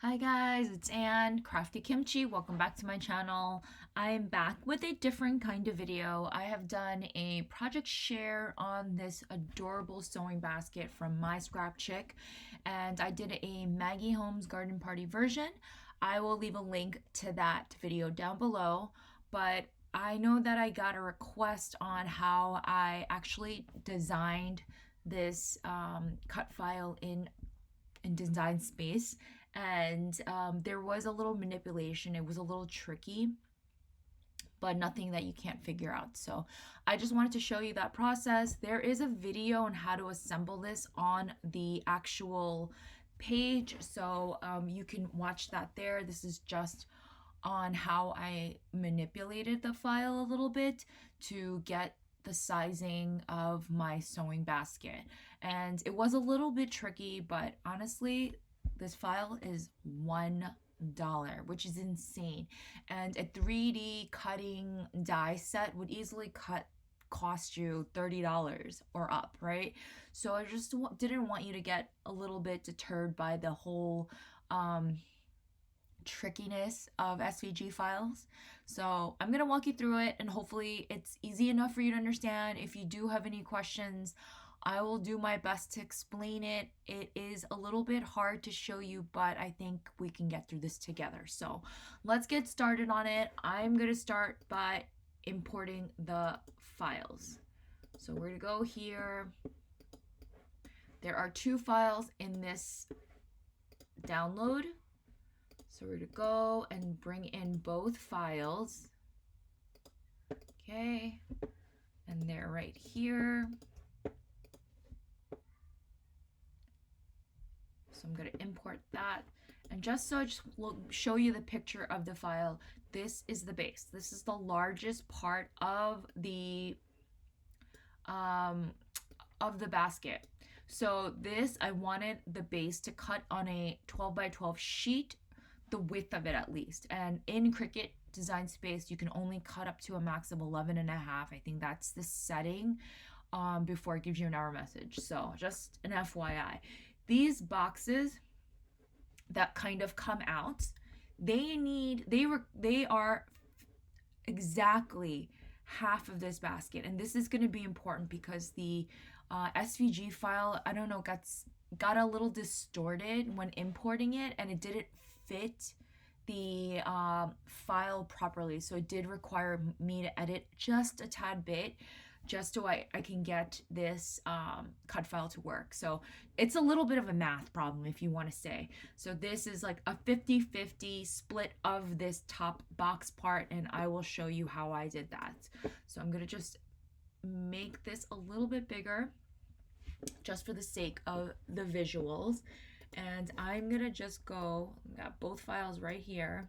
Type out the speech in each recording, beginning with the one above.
Hi guys, it's Anne, Crafty Kimchi. Welcome back to my channel. I'm back with a different kind of video. I have done a project share on this adorable sewing basket from My Scrap Chick, and I did a Maggie Holmes garden party version. I will leave a link to that video down below, but I know that I got a request on how I actually designed this cut file in Design Space, and there was a little manipulation. It was a little tricky, but nothing that you can't figure out. So I just wanted to show you that process. There is a video on how to assemble this on the actual page, so you can watch that there. This is just on how I manipulated the file a little bit to get the sizing of my sewing basket. And it was a little bit tricky, but honestly, this file is $1, which is insane. And a 3D cutting die set would easily cost you $30 or up, right? So I just didn't want you to get a little bit deterred by the whole trickiness of SVG files. So I'm gonna walk you through it, and hopefully it's easy enough for you to understand. If you do have any questions, I will do my best to explain it. It is a little bit hard to show you, but I think we can get through this together. So let's get started on it. I'm gonna start by importing the files. So we're gonna go here. There are 2 files in this download. So we're going to go and bring in both files. Okay, and they're right here. So I'm going to import that. And just so I just will show you the picture of the file, this is the base. This is the largest part of the basket. So this, I wanted the base to cut on a 12 by 12 sheet, the width of it at least. And in Cricut Design Space, you can only cut up to a max of 11.5. I think that's the setting before it gives you an error message. So just an FYI. These boxes that kind of come out, they are exactly half of this basket. And this is going to be important because the SVG file, I don't know, got a little distorted when importing it, and it didn't fit the file properly. So it did require me to edit just a tad bit, just so I can get this cut file to work. So it's a little bit of a math problem, if you want to say. So this is like a 50-50 split of this top box part, and I will show you how I did that. So I'm going to just make this a little bit bigger just for the sake of the visuals. And I'm gonna just go, got both files right here,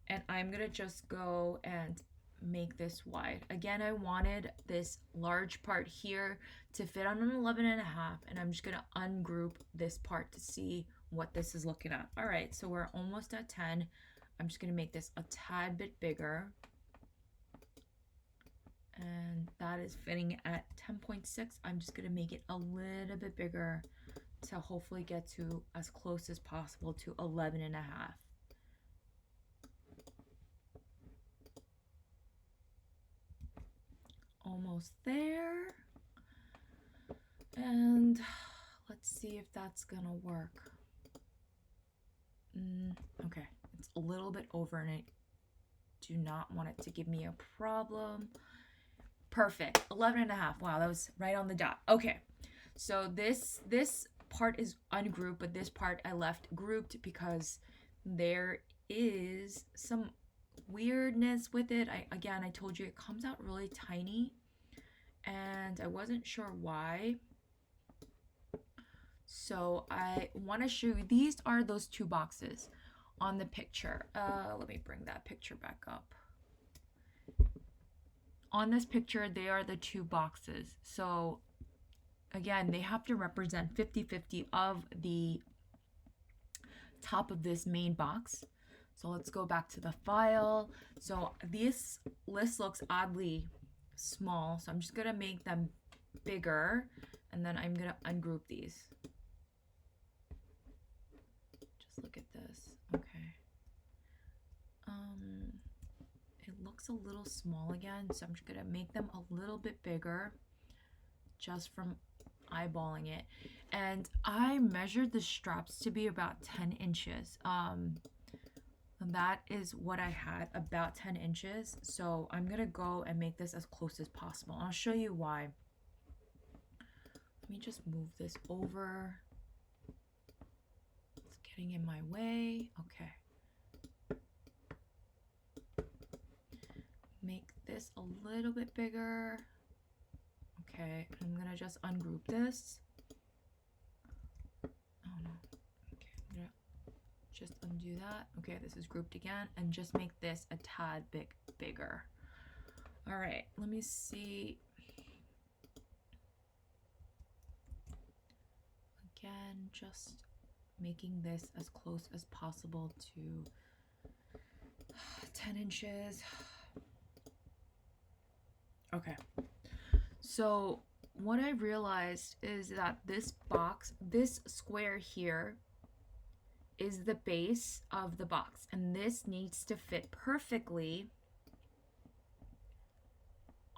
and I'm gonna just go and make this wide. Again, I wanted this large part here to fit on an 11.5, and I'm just gonna ungroup this part to see what this is looking at. All right, so we're almost at 10. I'm just gonna make this a tad bit bigger, and that is fitting at 10.6. I'm just gonna make it a little bit bigger to hopefully get to as close as possible to 11.5. Almost there. And let's see if that's gonna work. Okay, it's a little bit over, and I do not want it to give me a problem. Perfect, 11.5. Wow, that was right on the dot. Okay, so this part is ungrouped, but this part I left grouped because there is some weirdness with it. I told you it comes out really tiny, and I wasn't sure why. So I want to show you, these are those 2 boxes on the picture. Let me bring that picture back up. On this picture, they are the 2 boxes. So again, they have to represent 50-50 of the top of this main box. So let's go back to the file. So this list looks oddly small, so I'm just gonna make them bigger, and then I'm gonna ungroup these. Just look at this. this. Okay. It looks a little small again, so I'm just gonna make them a little bit bigger just from eyeballing it. And I measured the straps to be about 10 inches. That is what I had, about 10 inches. So I'm gonna go and make this as close as possible. I'll show you why. Let me just move this over. It's getting in my way. Okay. Make this a little bit bigger. Okay, I'm gonna just ungroup this. Oh no. Okay, I'm gonna just undo that. Okay, this is grouped again, and just make this a tad bit bigger. All right, let me see. Again, just making this as close as possible to 10 inches. Okay. So what I realized is that this box, this square here, is the base of the box, and this needs to fit perfectly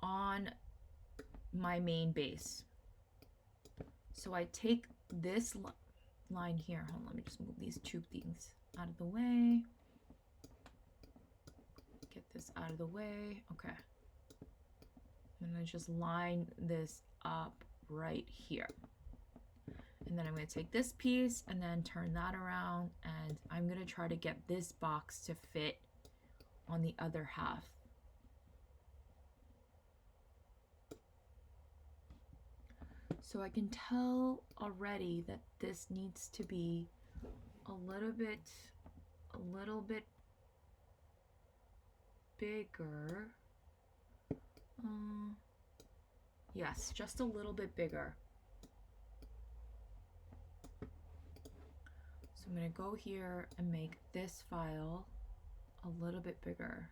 on my main base. So I take this line here. Hold on, let me just move these two things out of the way. Get this out of the way. Okay. I'm gonna just line this up right here. And then I'm gonna take this piece and then turn that around, and I'm gonna try to get this box to fit on the other half. So I can tell already that this needs to be a little bit bigger. Yes, just a little bit bigger. So I'm gonna go here and make this file a little bit bigger.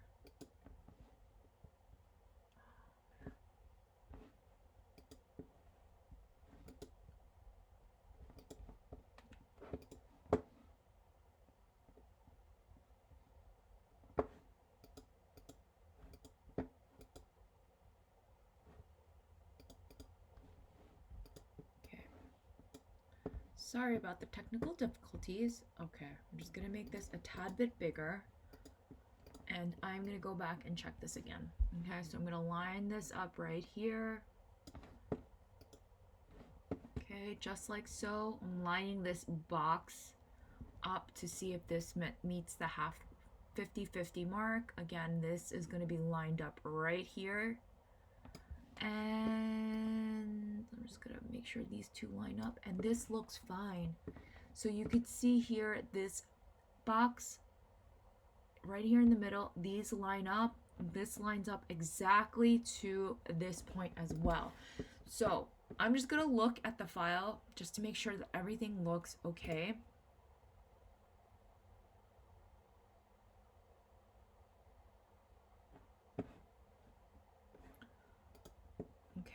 Sorry about the technical difficulties. Okay, I'm just gonna make this a tad bit bigger, and I'm gonna go back and check this again. Okay, so I'm gonna line this up right here. Okay, just like so. I'm lining this box up to see if this meets the half 50-50 mark. Again, this is gonna be lined up right here. And I'm just gonna make sure these two line up, and this looks fine. So you could see here, this box right here in the middle, these line up, this lines up exactly to this point as well. So I'm just gonna look at the file just to make sure that everything looks okay.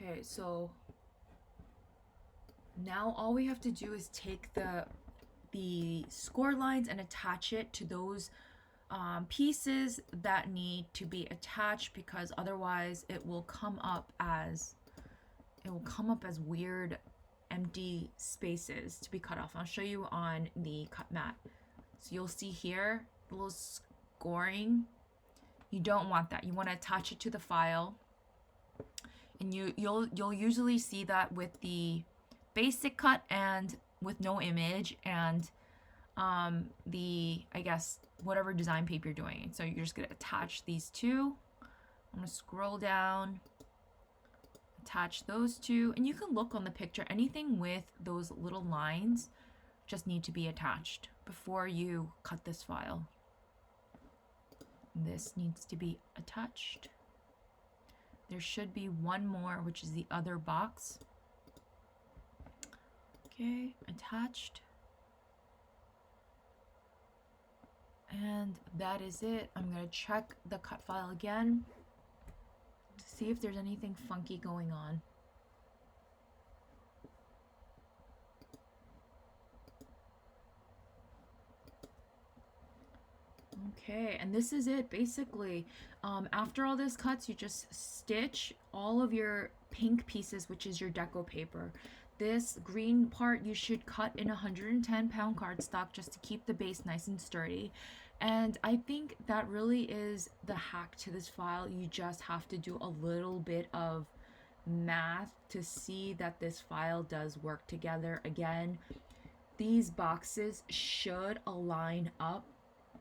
Okay, so now all we have to do is take the score lines and attach it to those pieces that need to be attached, because otherwise it will come up as weird empty spaces to be cut off. I'll show you on the cut mat. So you'll see here a little scoring. You don't want that. You want to attach it to the file. And you'll usually see that with the basic cut and with no image, and the, I guess, whatever design paper you're doing. So you're just gonna attach these two. I'm gonna scroll down, attach those two, and you can look on the picture. Anything with those little lines just need to be attached before you cut this file. This needs to be attached. There should be one more, which is the other box. Okay, attached. And that is it. I'm gonna check the cut file again to see if there's anything funky going on. Okay, and this is it basically. After all this cuts, you just stitch all of your pink pieces, which is your deco paper. This green part you should cut in 110-pound cardstock just to keep the base nice and sturdy. And I think that really is the hack to this file. You just have to do a little bit of math to see that this file does work together. Again, these boxes should align up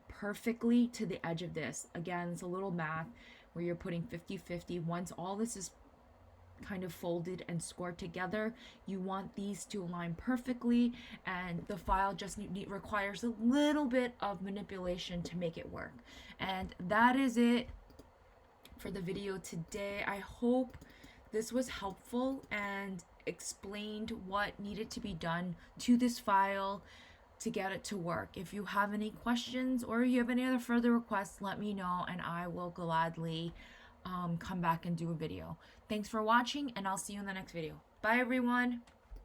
perfectly to the edge of this. Again, it's a little math where you're putting 50-50. Once all this is kind of folded and scored together, you want these to align perfectly, and the file just requires a little bit of manipulation to make it work. And that is it for the video today. I hope this was helpful and explained what needed to be done to this file to get it to work. If you have any questions or you have any other further requests, let me know and I will gladly come back and do a video. Thanks for watching, and I'll see you in the next video. Bye everyone.